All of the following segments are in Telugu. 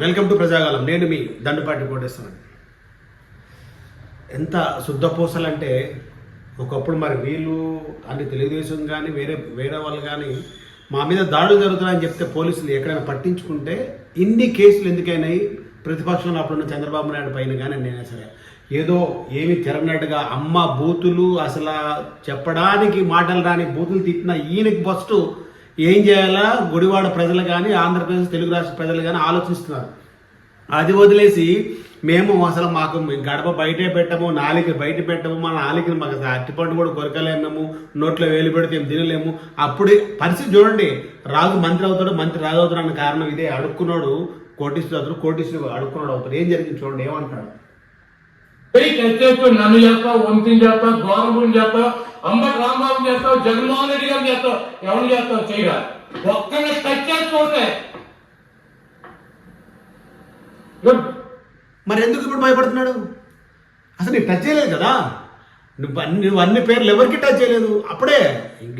Welcome to ప్రజాగాలం. నేను మీ దండుపాటి కోటేశ్వరరావు. ఎంత శుద్ధపూసలంటే ఒకప్పుడు మరి వీళ్ళు అంటే తెలుగుదేశం కానీ వేరే వాళ్ళు కానీ మా మీద దాడులు జరుగుతున్నాయని చెప్తే పోలీసులు ఎక్కడైనా పట్టించుకుంటే ఇన్ని కేసులు ఎందుకైనాయి? ప్రతిపక్షంలో అప్పుడున్న చంద్రబాబు నాయుడు పైన కానీ నేనే సరే ఏదో ఏమి తిరగనట్టుగా అమ్మ బూతులు అసలు చెప్పడానికి మాటలు రాని బూతులు తిట్టిన ఈయనకి ఫస్ట్ ఏం చేయాలా గుడివాడ ప్రజలు కానీ ఆంధ్రప్రదేశ్ తెలుగు రాష్ట్ర ప్రజలు కానీ ఆలోచిస్తున్నారు. అది వదిలేసి మేము అసలు మాకు గడప బయటే పెట్టము, నాలిక బయట పెట్టము, మన నాలికని మాకు అట్టిపండు కూడా కొరకలేము, మేము నోట్లో వేలు పెడితే ఏం తినలేము. అప్పుడు పరిస్థితి చూడండి, రాజు మంత్రి అవుతాడు, మంత్రి రాజు అవుతాడు అన్న కారణం ఇదే. అడుక్కున్నాడు కోటీశ్వరుడు, కోటీశ్వరుడు అడుక్కున్నాడు అవుతాడు. ఏం జరిగింది చూడండి, ఏమంటాడు? నన్ను చేస్తావు, వంశం చేస్తావు, గౌరవం చేస్తావు, అంబటి రాంబాబు చేస్తావు, జగన్మోహన్ రెడ్డి గారు చేస్తావు, ఎవరు చేస్తావు చేయరా? ఒక్కరిని టచ్ చేసుకోతే మరి ఎందుకు ఇప్పుడు భయపడుతున్నాడు? అసలు నీకు టచ్ చేయలేదు కదా, నువ్వు అన్ని పేర్లు ఎవరికి టచ్ చేయలేదు.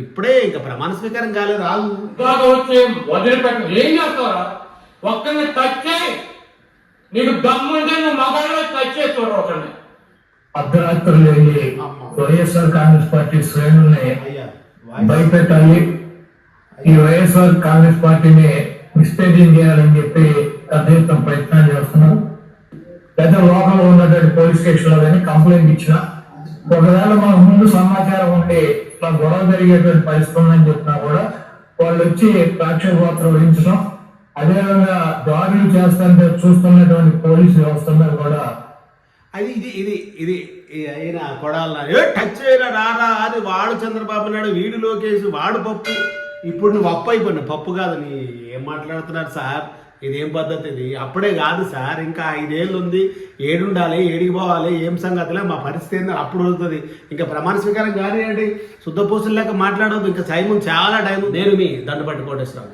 ఇప్పుడే ఇంకా ప్రమాణ స్వీకారం కాలేదు. రాదు వచ్చి వదిలిపెట్ట ఏం చేస్తారా? ఒక్కరిని టచ్ చేయి, నీకు దమ్ముంటే నువ్వు మగాళ్ళలో టచ్ చేస్తాడు. ఒకరిని అర్ధరాత్రులు వెళ్ళి వైఎస్ఆర్ కాంగ్రెస్ పార్టీ శ్రేణుల్ని భయపెట్టాలి, ఈ వైఎస్ఆర్ కాంగ్రెస్ పార్టీని మిస్టేకింగ్ చేయాలని చెప్పి పెద్ద ఎత్తున ప్రయత్నాలు చేస్తున్నాం. పెద్ద లోపల ఉన్నటువంటి పోలీస్ స్టేషన్ లో కానీ కంప్లైంట్ ఇచ్చిన ఒకవేళ మనకు ముందు సమాచారం ఉండి ఇట్లా గొడవ జరిగేటువంటి పరిస్థితి ఉందని చెప్పినా కూడా వాళ్ళు వచ్చి సాక్ష్యపాత్ర వహించడం, అదేవిధంగా దాడులు చేస్తుంటే చూస్తున్నటువంటి పోలీసు వ్యవస్థ మీద కూడా అది ఇది అయిన కొడాలన్నా టచ్ చేయరా రారా అది వాడు చంద్రబాబు నాయుడు, వీడు లోకేష్, వాడు పప్పు. ఇప్పుడు నువ్వు అప్పు అయిపోయినా పప్పు కాదు. నీ ఏం మాట్లాడుతున్నారు సార్? ఇదేం పద్ధతి ఇది? అప్పుడే కాదు సార్, ఇంకా 5 ఏళ్ళు ఉంది. ఏడుండాలి, ఏడికి పోవాలి, ఏం సంగతిలే మా పరిస్థితి ఏందో అప్పుడు వస్తుంది. ఇంకా ప్రమాణ స్వీకారం కానివ్వండి, శుద్ధపూసలు లేక మాట్లాడవద్దు. ఇంకా టైం చాలా టైం. నేను మీ దండుపాటి కోటేశ్వరరావు.